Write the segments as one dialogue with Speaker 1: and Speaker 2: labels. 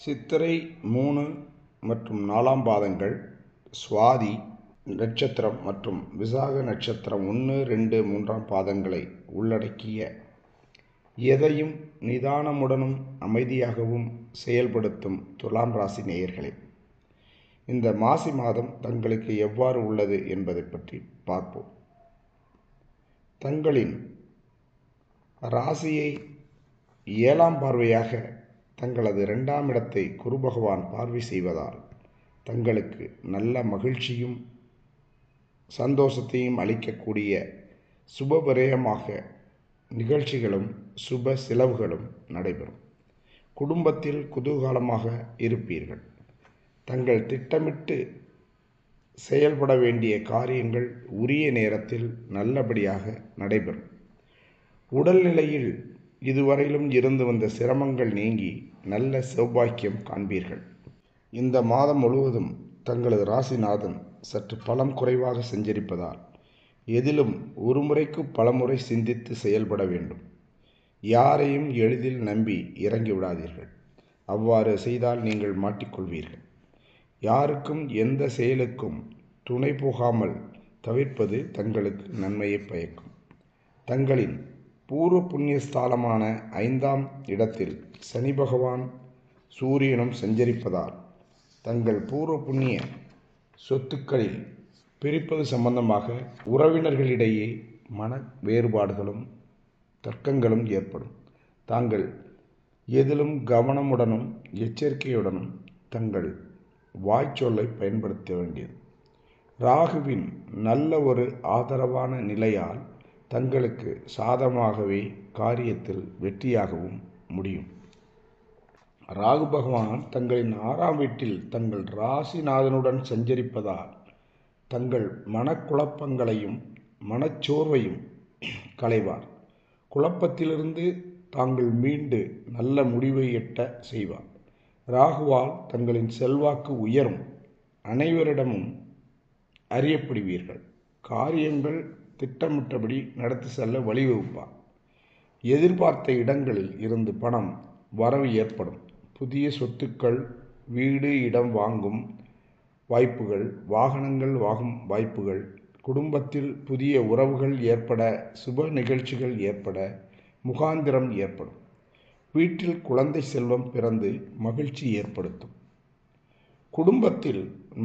Speaker 1: சித்திரை 3 மற்றும் 4ஆம் பாதங்கள் சுவாதி நட்சத்திரம் மற்றும் விசாக நட்சத்திரம் 1, 2, 3ஆம் பாதங்களை உள்ளடக்கிய எதையும் நிதானமுடனும் அமைதியாகவும் செயல்படுத்தும் துலாம் ராசி நேயர்களே, இந்த மாசி மாதம் தங்களுக்கு எவ்வாறு உள்ளது என்பதை பற்றி பார்ப்போம். தங்களின் ராசியை 7ஆம் பார்வையாக தங்களது 2ஆம் இடத்தை குரு பகவான் பார்வை செய்வதால் தங்களுக்கு நல்ல மகிழ்ச்சியும் சந்தோஷத்தையும் அளிக்கக்கூடிய சுபவிரயமாக நிகழ்ச்சிகளும் சுப செலவுகளும் நடைபெறும். குடும்பத்தில் குதூகலமாக இருப்பீர்கள். தங்கள் திட்டமிட்டு செயல்பட வேண்டிய காரியங்கள் உரிய நேரத்தில் நல்லபடியாக நடைபெறும். உடல்நிலையில் இதுவரையிலும் இருந்து வந்த சிரமங்கள் நீங்கி நல்ல சௌபாக்கியம் காண்பீர்கள். இந்த மாதம் முழுவதும் தங்களது ராசிநாதன் சற்று பலம் குறைவாக சஞ்சரிப்பதால் எதிலும் ஒரு முறைக்கு பலமுறை சிந்தித்து செயல்பட வேண்டும். யாரையும் எளிதில் நம்பி இறங்கி விடாதீர்கள். அவ்வாறு செய்தால் நீங்கள் மாட்டிக்கொள்வீர்கள். யாருக்கும் எந்த செயலுக்கும் துணை போகாமல் தவிர்ப்பது தங்களுக்கு நன்மையை பயக்கும். தங்களின் பூர்வ புண்ணிய ஸ்தானமான 5ஆம் இடத்தில் சனி பகவான் சூரியனும் சஞ்சரிப்பதால் தங்கள் பூர்வ புண்ணிய சொத்துக்களில் பிரிப்பது சம்பந்தமாக உறவினர்களிடையே மன வேறுபாடுகளும் தர்க்கங்களும் ஏற்படும். தாங்கள் எதிலும் கவனமுடனும் எச்சரிக்கையுடனும் தங்கள் வாய்ச்சொல்லை பயன்படுத்த வேண்டியது. ராகுவின் நல்ல ஒரு ஆதரவான நிலையால் தங்களுக்கு சாதகமாகவே காரியத்தில் வெற்றியாகவும் முடியும். ராகு பகவான் தங்களின் 6ஆம் வீட்டில் தங்கள் ராசிநாதனுடன் சஞ்சரிப்பதால் தங்கள் மனக்குழப்பங்களையும் மனச்சோர்வையும் களைவார். குழப்பத்திலிருந்து தாங்கள் மீண்டு நல்ல முடிவை எட்ட செய்வார். ராகுவால் தங்களின் செல்வாக்கு உயரும். அனைவரிடமும் அறியப்படுவீர்கள். காரியங்கள் திட்டமிட்டபடி நடத்தி செல்ல வழிவகுப்பார். எதிர்பார்த்த இடங்களில் இருந்து பணம் வரவு ஏற்படும். புதிய சொத்துக்கள், வீடு, இடம் வாங்கும் வாய்ப்புகள், வாகனங்கள் வாங்கும் வாய்ப்புகள், குடும்பத்தில் புதிய உறவுகள் ஏற்பட, சுப நிகழ்ச்சிகள் ஏற்பட முகாந்திரம் ஏற்படும். வீட்டில் குழந்தை செல்வம் பிறந்து மகிழ்ச்சி ஏற்படுத்தும். குடும்பத்தில்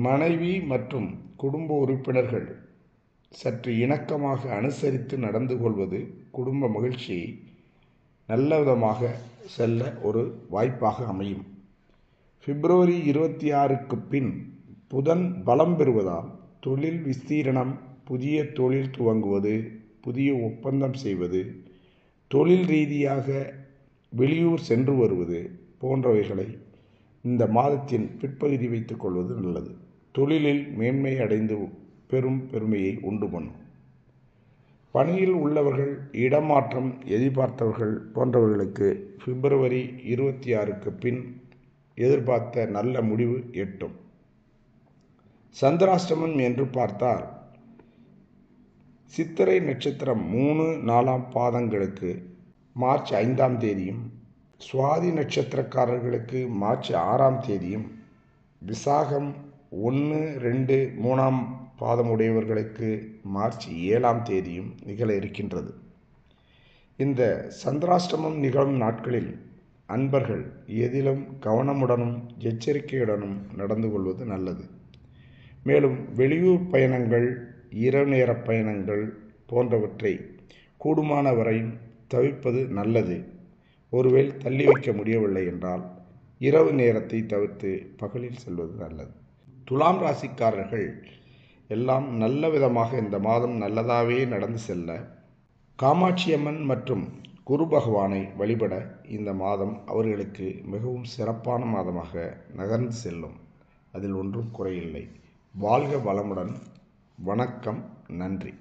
Speaker 1: மனைவி மற்றும் குடும்ப உறுப்பினர்கள் சற்று இணக்கமாக அனுசரித்து நடந்து கொள்வது குடும்ப மகிழ்ச்சியை நல்ல விதமாக செல்ல ஒரு வாய்ப்பாக அமையும். பிப்ரவரி 26க்கு பின் புதன் பலம் பெறுவதால் தொழில் விஸ்தீரணம், புதிய தொழில் துவங்குவது, புதிய ஒப்பந்தம் செய்வது, தொழில் ரீதியாக வெளியூர் சென்று வருவது போன்றவைகளை இந்த மாதத்தின் பிற்பகுதி வைத்துக் கொள்வது நல்லது. தொழிலில் மேன்மை அடைந்து பெரும் பெருமையை உண்டு பண்ணும். பணியில் உள்ளவர்கள், இடமாற்றம் எதிர்பார்த்தவர்கள் போன்றவர்களுக்கு பிப்ரவரி 26க்கு பின் எதிர்பார்த்த நல்ல முடிவு எட்டும். சந்திராஷ்டமம் என்று பார்த்தால் சித்திரை நட்சத்திரம் 3, 4ஆம் பாதங்களுக்கு மார்ச் 5ஆம் தேதியும், சுவாதி நட்சத்திரக்காரர்களுக்கு மார்ச் 6ஆம் தேதியும், விசாகம் 1, 2, 3ஆம் பாதமுடையவர்களுக்கு மார்ச் 7ஆம் தேதியும் நிகழ இருக்கின்றது. இந்த சந்திராஷ்டமம் நிகழும் நாட்களில் அன்பர்கள் எதிலும் கவனமுடனும் எச்சரிக்கையுடனும் நடந்து கொள்வது நல்லது. மேலும் வெளியூர் பயணங்கள், இரவு நேர பயணங்கள் போன்றவற்றை கூடுமான வரையும் தவிர்ப்பது நல்லது. ஒருவேளை தள்ளி வைக்க முடியவில்லை என்றால் இரவு நேரத்தை தவிர்த்து பகலில் செல்வது நல்லது. துலாம் ராசிக்காரர்கள் எல்லாம் நல்ல விதமாக இந்த மாதம் நல்லதாகவே நடந்து செல்ல காமாட்சியம்மன் மற்றும் குரு பகவானை வழிபட இந்த மாதம் அவர்களுக்கு மிகவும் சிறப்பான மாதமாக நகர்ந்து செல்லும். அதில் ஒன்றும் குறையில்லை. வாழ்க வளமுடன். வணக்கம். நன்றி.